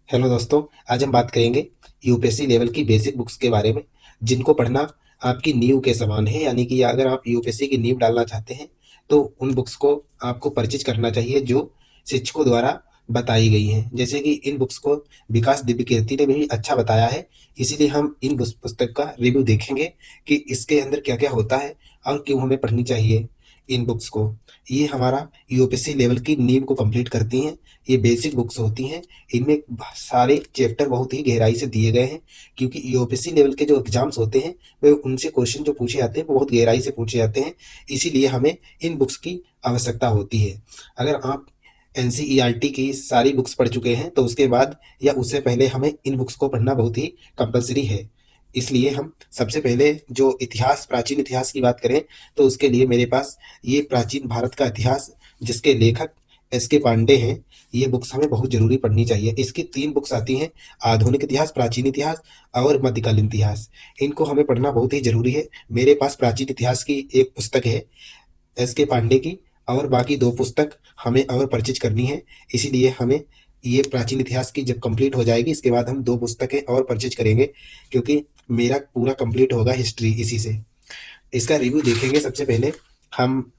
Hello दोस्तों। आज हम बात करेंगे यूपीएससी लेवल की बेसिक बुक्स के बारे में, जिनको पढ़ना आपकी नींव के समान है। यानी कि अगर आप यूपीएससी की नींव डालना चाहते हैं तो उन बुक्स को आपको परचेज करना चाहिए जो शिक्षकों द्वारा बताई गई हैं। जैसे कि इन बुक्स को विकास दिव्य कीर्ति ने भी अच्छा बताया है, इसीलिए हम इन पुस्तक का रिव्यू देखेंगे कि इसके अंदर क्या क्या होता है और क्यों हमें पढ़नी चाहिए इन बुक्स को। ये हमारा यूपीएससी लेवल की नींव को कंप्लीट करती हैं। ये बेसिक बुक्स होती हैं। इनमें सारे चैप्टर बहुत ही गहराई से दिए गए हैं, क्योंकि यूपीएससी लेवल के जो एग्जाम्स होते हैं वे उनसे क्वेश्चन जो पूछे जाते हैं वो बहुत गहराई से पूछे जाते हैं। इसीलिए हमें इन बुक्स की आवश्यकता होती है। अगर आप एनसीईआरटी की सारी बुक्स पढ़ चुके हैं तो उसके बाद या उससे पहले हमें इन बुक्स को पढ़ना बहुत ही कंपलसरी है। इसलिए हम सबसे पहले जो इतिहास, प्राचीन इतिहास की बात करें तो उसके लिए मेरे पास ये प्राचीन भारत का इतिहास, जिसके लेखक एस के पांडे हैं, ये बुक्स हमें बहुत जरूरी पढ़नी चाहिए। इसकी 3 बुक्स आती हैं, आधुनिक इतिहास, प्राचीन इतिहास और मध्यकालीन इतिहास। इनको हमें पढ़ना बहुत ही जरूरी है। मेरे पास प्राचीन इतिहास की एक पुस्तक है एस के पांडे की, और बाकी 2 पुस्तक हमें और परचेज करनी है। इसीलिए हमें ये प्राचीन इतिहास की जब कंप्लीट हो जाएगी इसके बाद हम 2 पुस्तकें और परचेज करेंगे, क्योंकि मेरा पूरा कंप्लीट होगा हिस्ट्री इसी से। इसका रिव्यू देखेंगे। सबसे पहले हम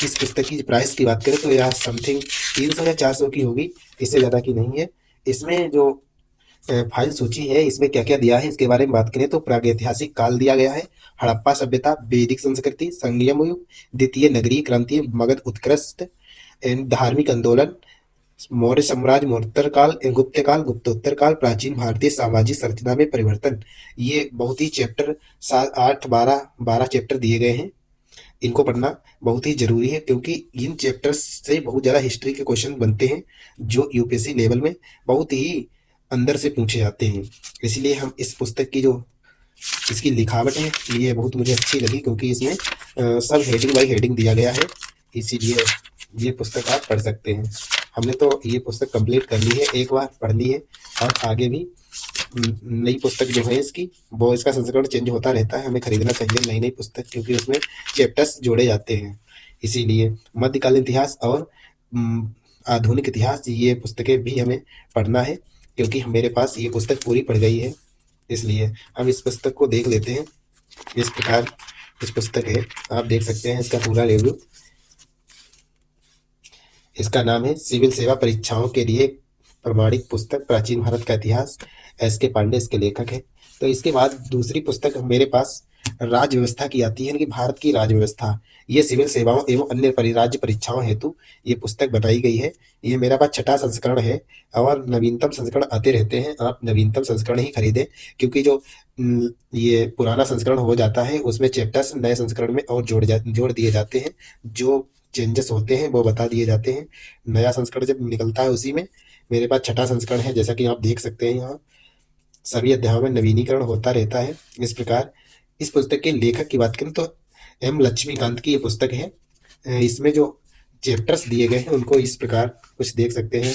इस पुस्तक की प्राइस की बात करें तो यह समथिंग 300 या 400 की होगी, इससे ज़्यादा की नहीं है। इसमें जो फाइल सूची है, इसमें क्या क्या दिया है इसके बारे में बात करें तो प्रागैतिहासिक काल दिया गया है, हड़प्पा सभ्यता, वैदिक संस्कृति, संगम युग, द्वितीय नगरीय क्रांति, मगध उत्कृष्ट एंड धार्मिक आंदोलन, मौर्य साम्राज्य, मौर्योत्तर काल, गुप्त काल, गुप्तोत्तर काल, प्राचीन भारतीय सामाजिक संरचना में परिवर्तन। ये बहुत ही चैप्टर 7, 8, 12 चैप्टर दिए गए हैं। इनको पढ़ना बहुत ही जरूरी है, क्योंकि इन चैप्टर्स से बहुत ज़्यादा हिस्ट्री के क्वेश्चन बनते हैं जो यूपीएससी लेवल में बहुत ही अंदर से पूछे जाते हैं। इसलिए हम इस पुस्तक की जो इसकी लिखावट है ये बहुत मुझे अच्छी लगी, क्योंकि इसमें सब हेडिंग बाई हेडिंग दिया गया है। इसीलिए ये पुस्तक आप पढ़ सकते हैं। हमने तो ये पुस्तक कंप्लीट कर ली है, एक बार पढ़ ली है, और आगे भी नई पुस्तक जो है इसकी, वो इसका संस्करण चेंज होता रहता है। हमें खरीदना चाहिए नई नई पुस्तक, क्योंकि उसमें चैप्टर्स जोड़े जाते हैं। इसीलिए मध्यकालीन इतिहास और आधुनिक इतिहास, ये पुस्तकें भी हमें पढ़ना है, क्योंकि मेरे पास ये पुस्तक पूरी पढ़ गई है। इसलिए हम इस पुस्तक को देख लेते हैं। इस प्रकार इस पुस्तक है, आप देख सकते हैं इसका पूरा रिव्यू। इसका नाम है सिविल सेवा परीक्षाओं के लिए प्रमाणिक पुस्तक, प्राचीन भारत का इतिहास, एस के पांडे इसके लेखक है। तो इसके बाद दूसरी पुस्तक मेरे पास राज्य व्यवस्था की आती है, यानी कि भारत की राज्य व्यवस्था। ये सिविल सेवाओं एवं अन्य राज्य परीक्षाओं हेतु ये पुस्तक बनाई गई है। ये मेरा पास 6ठा संस्करण है, और नवीनतम संस्करण आते रहते हैं। आप नवीनतम संस्करण ही खरीदें, क्योंकि जो ये पुराना संस्करण हो जाता है उसमें चैप्टर्स नए संस्करण में और जोड़ दिए जाते हैं। जो चेंजेस होते हैं वो बता दिए जाते हैं। नया संस्करण जब निकलता है उसी में मेरे पास 6ठा संस्करण है, जैसा कि आप देख सकते हैं यहाँ सभी अध्यायों में नवीनीकरण होता रहता है। इस प्रकार इस पुस्तक के लेखक की बात करें तो एम लक्ष्मीकांत की ये पुस्तक है। इसमें जो चैप्टर्स दिए गए हैं उनको इस प्रकार कुछ देख सकते हैं।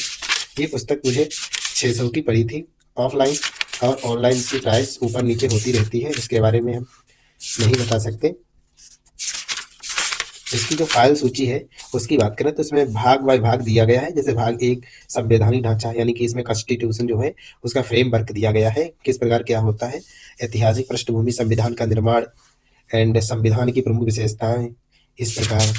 ये पुस्तक मुझे 600 की पड़ी थी। ऑफलाइन और ऑनलाइन की प्राइस ऊपर नीचे होती रहती है, इसके बारे में हम नहीं बता सकते। इसकी जो फाइल सूची है उसकी बात करें तो इसमें भाग बाय भाग दिया गया है। जैसे भाग 1 संवैधानिक ढांचा, यानी कि इसमें कॉन्स्टिट्यूशन जो है उसका फ्रेमवर्क दिया गया है, किस प्रकार क्या होता है। ऐतिहासिक पृष्ठभूमि, संविधान का निर्माण एंड संविधान की प्रमुख विशेषताएं। इस प्रकार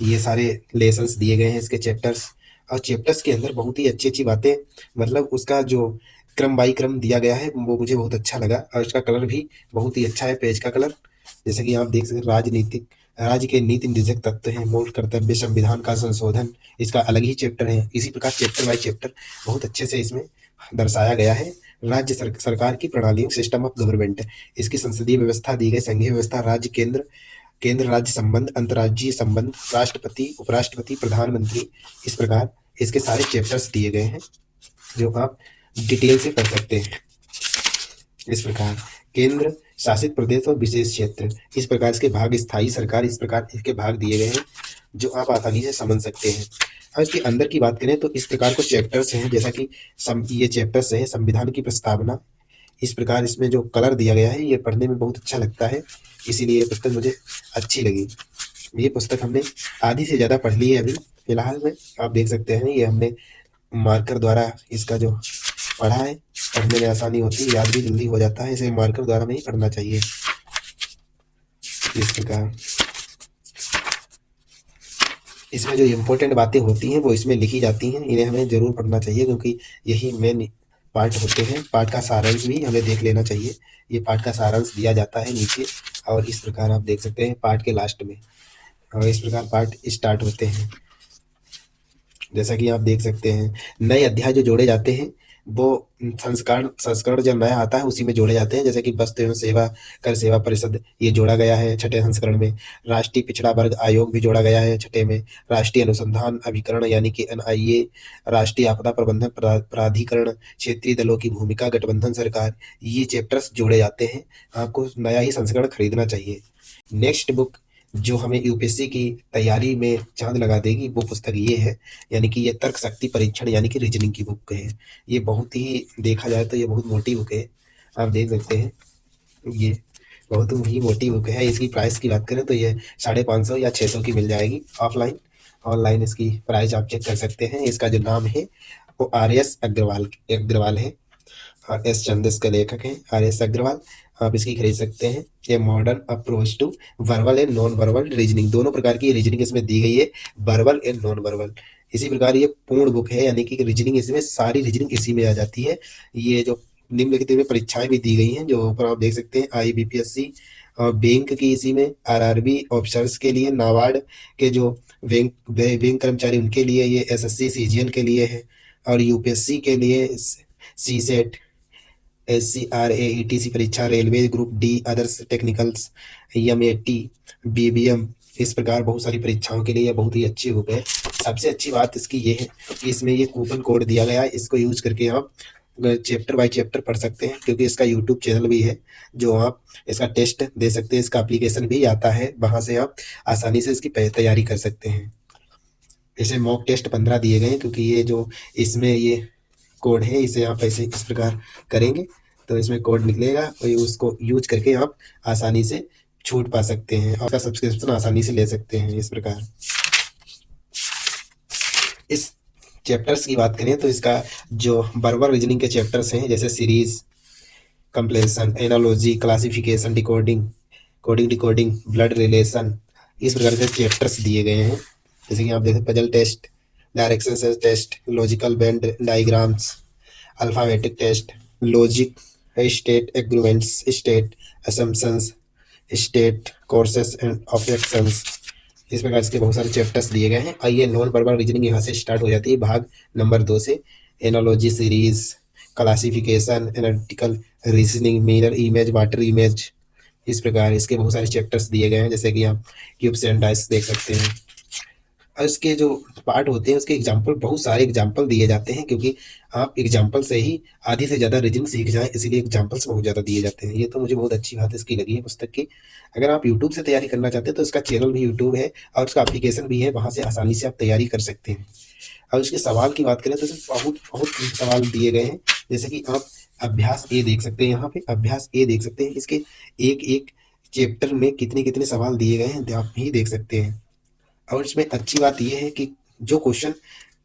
ये सारे लेसन्स दिए गए हैं इसके चैप्टर्स। और चैप्टर्स के अंदर बहुत ही अच्छी अच्छी बातें, मतलब उसका जो क्रम बाई क्रम दिया गया है वो मुझे बहुत अच्छा लगा, और इसका कलर भी बहुत ही अच्छा है, पेज का कलर। जैसे कि आप देख सकते हैं, राजनीतिक राज्य के नीति निर्देशक तत्व हैं, मूल कर्तव्य, संविधान का संशोधन, इसका अलग ही चैप्टर है। इसी प्रकार चैप्टर बाई चैप्टर बहुत अच्छे से इसमें दर्शाया गया है। राज्य सरकार की प्रणालियों, सिस्टम ऑफ गवर्नमेंट, इसकी संसदीय व्यवस्था दी गई, संघीय व्यवस्था, राज्य केंद्र, केंद्र राज्य संबंध, अंतर्राज्यीय संबंध, राष्ट्रपति, उपराष्ट्रपति, प्रधानमंत्री। इस प्रकार इसके सारे चैप्टर्स दिए गए हैं जो आप डिटेल से पढ़ सकते हैं। इस प्रकार केंद्र शासित प्रदेश और विशेष क्षेत्र, इस प्रकार इसके भाग, स्थायी सरकार, इस प्रकार इसके भाग दिए गए हैं जो आप आसानी से समझ सकते हैं। और इसके अंदर की बात करें तो इस प्रकार कुछ चैप्टर्स हैं, जैसा कि ये चैप्टर्स है संविधान की प्रस्तावना। इस प्रकार इसमें जो कलर दिया गया है ये पढ़ने में बहुत अच्छा लगता है, इसीलिए ये पुस्तक मुझे अच्छी लगी। ये पुस्तक हमने आधी से ज़्यादा पढ़ ली है अभी फिलहाल में। आप देख सकते हैं ये हमने मार्कर द्वारा इसका जो पढ़ा है, पढ़ने में आसानी होती है, याद भी जल्दी हो जाता है, इसे मार्कर द्वारा में ही पढ़ना चाहिए। इस प्रकार इसमें जो इम्पोर्टेंट बातें होती हैं वो इसमें लिखी जाती हैं, इन्हें हमें ज़रूर पढ़ना चाहिए क्योंकि यही मेन पार्ट होते हैं। पाठ का सारांश भी हमें देख लेना चाहिए, ये पाठ का सारांश दिया जाता है नीचे, और इस प्रकार आप देख सकते हैं पाठ के लास्ट में, और इस प्रकार पाठ स्टार्ट होते हैं। जैसा कि आप देख सकते हैं नए अध्याय जो जोड़े जाते हैं वो संस्करण जब नया आता है उसी में जोड़े जाते हैं। जैसे कि वस्तु एवं सेवा कर सेवा परिषद ये जोड़ा गया है छठे संस्करण में। राष्ट्रीय पिछड़ा वर्ग आयोग भी जोड़ा गया है छठे में। राष्ट्रीय अनुसंधान अभिकरण यानी कि NIA, राष्ट्रीय आपदा प्रबंधन प्राधिकरण, क्षेत्रीय दलों की भूमिका, गठबंधन सरकार, ये चैप्टर्स जोड़े जाते हैं। आपको नया ही संस्करण खरीदना चाहिए। नेक्स्ट बुक जो हमें यूपीएससी की तैयारी में चांद लगा देगी वो पुस्तक ये है, यानी कि ये तर्क शक्ति परीक्षण यानी कि रीजनिंग की बुक है। ये बहुत ही देखा जाए तो ये बहुत मोटी बुक है, आप देख सकते हैं ये बहुत ही मोटी बुक है। इसकी प्राइस की बात करें तो ये 550 या 600 की मिल जाएगी ऑफलाइन। ऑनलाइन इसकी प्राइस आप चेक कर सकते हैं। इसका जो नाम है वो RS अग्रवाल है, S चंद्र इसके लेखक हैं, RS अग्रवाल। आप इसकी खरीद सकते हैं। ये modern approach to verbal and non verbal reasoning, दोनों प्रकार की रीजनिंग इसमें दी गई है, वर्बल एंड नॉन वर्बल। इसी प्रकार ये पूर्ण बुक है, यानी कि रीजनिंग इसमें सारी रीजनिंग इसी में आ जाती है। ये जो निम्नलिखित में परीक्षाएं भी दी गई हैं जो ऊपर आप देख सकते हैं, IBPSC और बैंक की इसी में, RRB ऑफिसर्स के लिए, नाबार्ड के जो बैंक कर्मचारी उनके लिए, ये SSC CGN के लिए है, और यूपीएससी के लिए CSET, SCRA ETC परीक्षा, railway group D others technicals, MAT, BBM, इस प्रकार बहुत सारी परीक्षाओं के लिए यह बहुत ही अच्छी बुक है। सबसे अच्छी बात इसकी ये है कि इसमें ये कूपन कोड दिया गया है, इसको यूज करके आप चैप्टर बाय चैप्टर पढ़ सकते हैं, क्योंकि इसका यूट्यूब चैनल भी है जो आप इसका टेस्ट दे सकते हैं। इसका एप्लीकेशन भी आता है, वहां से आप आसानी से इसकी तैयारी कर सकते हैं। इसे मॉक टेस्ट 15 दिए गए हैं, क्योंकि ये जो इसमें ये कोड है इसे आप ऐसे इस प्रकार करेंगे तो इसमें कोड निकलेगा और उसको यूज करके आप आसानी से छूट पा सकते हैं और उसका सब्सक्रिप्शन आसानी से ले सकते हैं। इस प्रकार इस चैप्टर्स की बात करें तो इसका जो वर्बल रीजनिंग के चैप्टर्स हैं, जैसे series, completion, analogy, classification, decoding, blood relation, इस प्रकार के चैप्टर्स दिए गए हैं। जैसे कि आप देखें puzzle test, direction test, logical बैंड diagrams, alphabetic test, logic, state agreements, state assumptions, state courses and objections, इस प्रकार इसके बहुत सारे चैप्टर्स दिए गए हैं। आइए नॉन वर्बल रीजनिंग यहाँ से स्टार्ट हो जाती है भाग नंबर 2 से। Analogy, series, classification, analytical reasoning, mirror image, water image, इस प्रकार इसके बहुत सारे चैप्टर्स दिए गए हैं। जैसे कि आप क्यूब्स एंड डाइस देख सकते हैं। और इसके जो पार्ट होते हैं उसके एग्जाम्पल, बहुत सारे एग्जाम्पल दिए जाते हैं, क्योंकि आप एग्जाम्पल से ही आधी से ज़्यादा रीजनिंग सीख जाएं, इसीलिए एग्जाम्पल्स बहुत ज़्यादा दिए जाते हैं। ये तो मुझे बहुत अच्छी बात इसकी लगी है पुस्तक की। अगर आप यूट्यूब से तैयारी करना चाहते हैं तो इसका चैनल भी यूट्यूब है और उसका एप्लीकेशन भी है, वहाँ से आसानी से आप तैयारी कर सकते हैं। और उसके सवाल की बात करें तो बहुत बहुत सवाल दिए गए हैं। जैसे कि आप अभ्यास ए देख सकते हैं, यहाँ पे अभ्यास ए देख सकते हैं, इसके एक एक चैप्टर में कितने कितने सवाल दिए गए हैं आप ही देख सकते हैं। और इसमें अच्छी बात यह है कि जो क्वेश्चन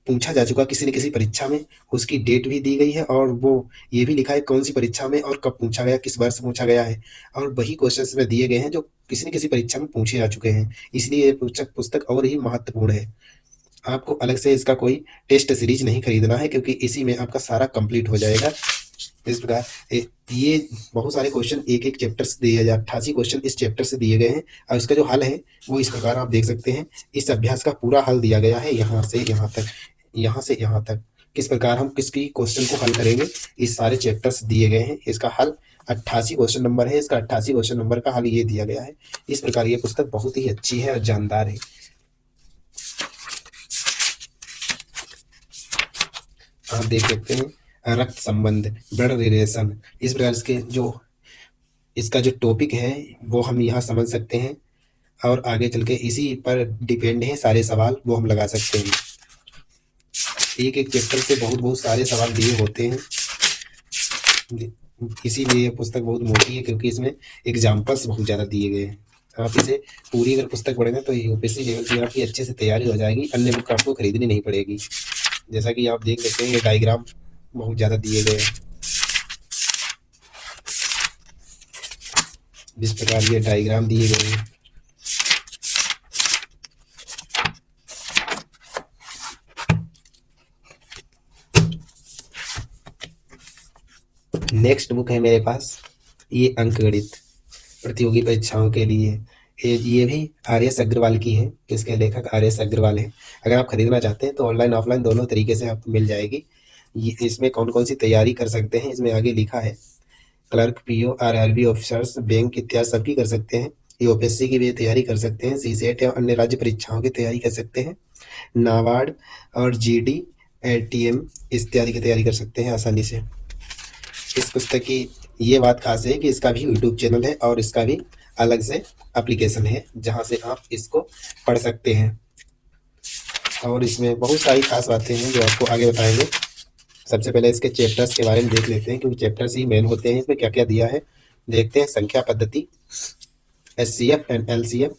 पूछा जा चुका किसी न किसी परीक्षा में, उसकी डेट भी दी गई है और वो ये भी लिखा है कौन सी परीक्षा में और कब पूछा गया, किस वर्ष पूछा गया है, और वही क्वेश्चन में दिए गए हैं जो किसी न किसी परीक्षा में पूछे जा चुके हैं। इसलिए ये पुस्तक और ही महत्वपूर्ण है। आपको अलग से इसका कोई टेस्ट सीरीज नहीं खरीदना है, क्योंकि इसी में आपका सारा कंप्लीट हो जाएगा। इस प्रकार ये बहुत सारे क्वेश्चन एक एक चैप्टर से दिए जाए, 88 क्वेश्चन इस चैप्टर से दिए गए हैं और इसका जो हल है वो इस प्रकार आप देख सकते हैं। इस अभ्यास का पूरा हल दिया गया है, यहाँ से यहाँ तक, यहाँ से यहाँ तक, किस प्रकार हम किसकी क्वेश्चन को हल करेंगे, इस सारे चैप्टर्स दिए गए हैं। इसका हल 88 क्वेश्चन नंबर है, इसका 88 क्वेश्चन नंबर का हल ये दिया गया है। इस प्रकार ये पुस्तक बहुत ही अच्छी है और जानदार है। आप देख सकते हैं रक्त संबंध, ब्लड रिलेशन, इस प्रकार इसके जो इसका जो टॉपिक है वो हम यहाँ समझ सकते हैं और आगे चल के इसी पर डिपेंड है सारे सवाल, वो हम लगा सकते हैं। एक एक चैप्टर से बहुत बहुत सारे सवाल दिए होते हैं, इसीलिए ये पुस्तक बहुत मोटी है, क्योंकि इसमें एग्जाम्पल्स बहुत ज़्यादा दिए गए हैं। आप इसे पूरी अगर पुस्तक पढ़ेंगे तो यूपीएससी लेवल की आपकी अच्छे से तैयारी हो जाएगी, अन्य बुक आपको खरीदनी नहीं पड़ेगी। जैसा कि आप देख सकते हैं ये डायग्राम बहुत ज़्यादा दिए गए हैं। जिस प्रकार ये डायग्राम दिए गए हैं। नेक्स्ट बुक है मेरे पास, ये अंकगणित प्रतियोगी परीक्षाओं के लिए। ये भी आर एस अग्रवाल की है, इसके लेखक आर एस अग्रवाल हैं। अगर आप खरीदना चाहते हैं तो ऑनलाइन ऑफलाइन दोनों तरीके से आपको मिल जाएगी। ये इसमें कौन कौन सी तैयारी कर सकते हैं, इसमें आगे लिखा है। Clerk, PO, RRB officers, bank इत्यादि सबकी कर सकते हैं। यूपीएससी की भी तैयारी कर सकते हैं, सीसेट या अन्य राज्य परीक्षाओं की तैयारी कर सकते हैं। नाबार्ड और जीडी, एटीएम इत्यादि की तैयारी कर सकते हैं आसानी से। इस पुस्तक की ये बात खास है कि इसका भी यूट्यूब चैनल है और इसका भी अलग से एप्लीकेशन है जहाँ से आप इसको पढ़ सकते हैं। और इसमें बहुत सारी खास बातें हैं जो आपको आगे बताएंगे। सबसे पहले इसके चैप्टर्स के बारे में देख लेते हैं, क्योंकि चैप्टर्स ही मेन होते हैं। इसमें क्या क्या दिया है देखते हैं। संख्या पद्धति, HCF and LCF,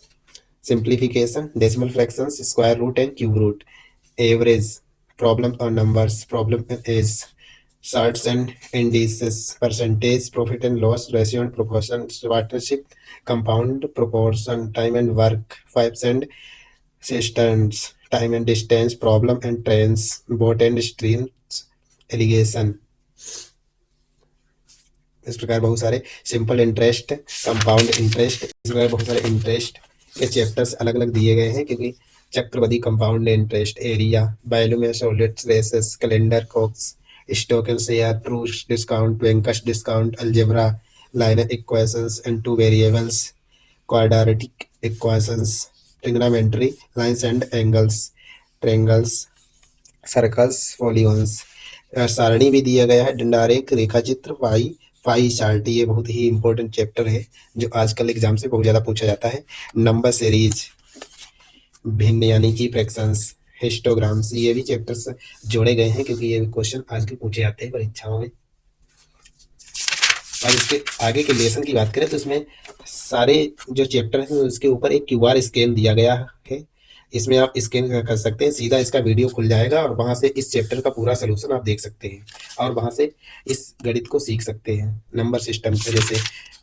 simplification, decimal fractions, square root and cube root, average, problem और numbers, problem age, charts and indices, percentage, profit and loss, ratio and proportion, partnership, compound, proportion, time and work, pipes and cisterns, time and distance, problem and trends, boat and streams, irrigation। इस प्रकार बहुत सारे simple interest, compound interest, इस प्रकार बहुत सारे interest के chapters अलग अलग दिए गए हैं। क्योंकि चक्रवृद्धि, कंपाउंड इंटरेस्ट, एरिया, वैल्यू में solids, races, calendar, clocks, stock and share, true discount, banker's discount, algebra, linear equations and two variables, quadratic equations, trigonometry, lines and angles, triangles, circles, polygons. सारणी भी दिया गया है, डंडारेख, रेखाचित्र, पाई चार्ट। ये बहुत ही important chapter है जो आजकल एग्जाम से बहुत ज़्यादा पूछा जाता है। नंबर सीरीज, भिन्न यानी कि फ्रैक्शंस, हिस्टोग्राम्स, ये भी चैप्टर्स जोड़े गए हैं क्योंकि ये क्वेश्चन आजकल पूछे जाते हैं परीक्षाओं में। अब इसके आगे के लेसन की बात करें तो इसमें सारे जो चैप्टर हैं उसके ऊपर एक क्यूआर स्कैन दिया गया है। इसमें आप स्कैन कर सकते हैं, सीधा इसका वीडियो खुल जाएगा और वहां से इस चैप्टर का पूरा सोल्यूशन आप देख सकते हैं और वहां से इस गणित को सीख सकते हैं नंबर सिस्टम से जैसे।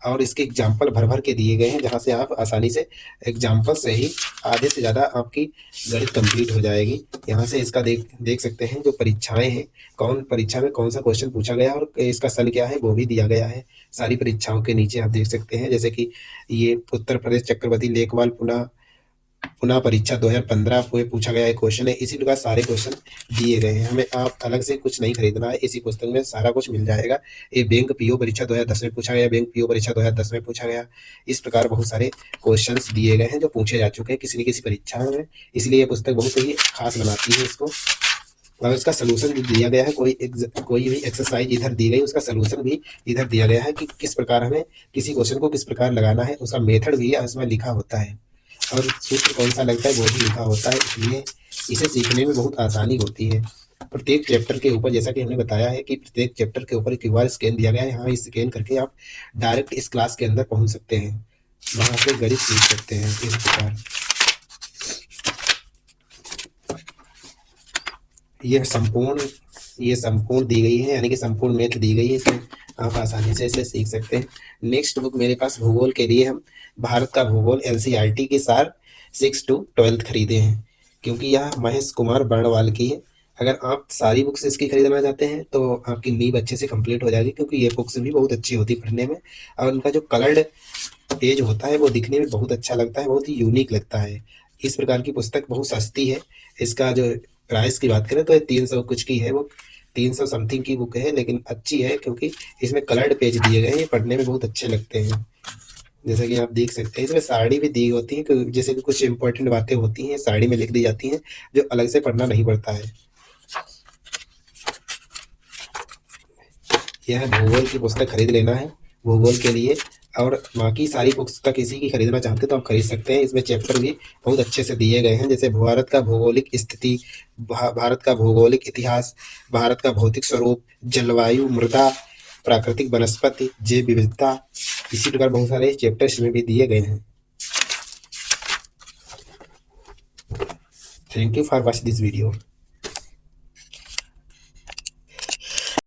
और इसके एग्जाम्पल भर भर के दिए गए हैं जहां से आप आसानी से एग्जाम्पल से ही आधे से ज़्यादा आपकी गणित कंप्लीट हो जाएगी। यहाँ से इसका देख सकते हैं जो परीक्षाएं हैं, कौन परीक्षा में कौन सा क्वेश्चन पूछा गया और इसका सल क्या है वो भी दिया गया है सारी परीक्षाओं के नीचे आप देख सकते हैं। जैसे कि ये उत्तर प्रदेश चक्रवर्ती लेखपाल पुनः परीक्षा 2015 में पूछा गया एक क्वेश्चन है। इसी प्रकार सारे क्वेश्चन दिए गए हैं, हमें आप अलग से कुछ नहीं खरीदना है, इसी पुस्तक में सारा कुछ मिल जाएगा। ये बैंक पीओ परीक्षा 2010 में पूछा गया, बैंक पीओ परीक्षा 2010 में पूछा गया। इस प्रकार बहुत सारे क्वेश्चंस दिए गए हैं जो पूछे जा चुके हैं किसी न किसी परीक्षा में, इसलिए ये पुस्तक बहुत ही खास बनाती है इसको। और इसका सोल्यूशन भी दिया गया है, कोई भी एक्सरसाइज इधर दी गई उसका सोल्यूशन भी इधर दिया गया है कि किस प्रकार हमें किसी क्वेश्चन को किस प्रकार लगाना है, उसका मेथड भी उसमें लिखा होता है और सूत्र कौन सा लगता है वो भी लिखा होता है, इसलिए इसे सीखने में बहुत आसानी होती है। प्रत्येक चैप्टर के ऊपर जैसा कि हमने बताया है कि प्रत्येक चैप्टर के ऊपर क्यूआर स्कैन दिया गया है, यहाँ स्कैन करके आप डायरेक्ट इस क्लास के अंदर पहुंच सकते हैं, वहां से गणित सीख सकते हैं। इस प्रकार ये संपूर्ण दी गई है, यानी कि संपूर्ण मैथ दी गई है, इसमें आप आसानी से इसे सीख सकते हैं। नेक्स्ट बुक मेरे पास भूगोल के लिए हम भारत का भूगोल एनसीईआरटी के सार 6 to 12 खरीदे हैं, क्योंकि यह महेश कुमार बर्णवाल की है। अगर आप सारी बुक्स इसकी खरीदना चाहते हैं तो आपकी नींव अच्छे से कंप्लीट हो जाएगी, क्योंकि ये बुक्स भी बहुत अच्छी होती है पढ़ने में और उनका जो कलर्ड पेज होता है वो दिखने में बहुत अच्छा लगता है, बहुत ही यूनिक लगता है। इस प्रकार की पुस्तक बहुत सस्ती है। इसका जो प्राइस की बात करें तो 300 कुछ की है, वो 300 समथिंग की बुक है, लेकिन अच्छी है क्योंकि इसमें कलर्ड पेज दिए गए हैं, ये पढ़ने में बहुत अच्छे लगते हैं। जैसा कि आप देख सकते हैं इसमें साड़ी भी दी होती है, जैसे कि कुछ इंपॉर्टेंट बातें होती हैं साड़ी में लिख दी जाती हैं जो अलग से पढ़ना नहीं पड़ता है। यह भूगोल की पुस्तक खरीद लेना है भूगोल के लिए, और बाकी सारी पुस्तक इसी की खरीदना चाहते हैं तो आप खरीद सकते हैं। इसमें चैप्टर भी बहुत अच्छे से दिए गए हैं, जैसे भारत का भौगोलिक स्थिति, भारत का भौगोलिक इतिहास, भारत का भौतिक स्वरूप, जलवायु, मृदा, प्राकृतिक वनस्पति, जैव विविधता, इसी प्रकार बहुत सारे चैप्टर्स में भी दिए गए हैं। Thank you for watching this video.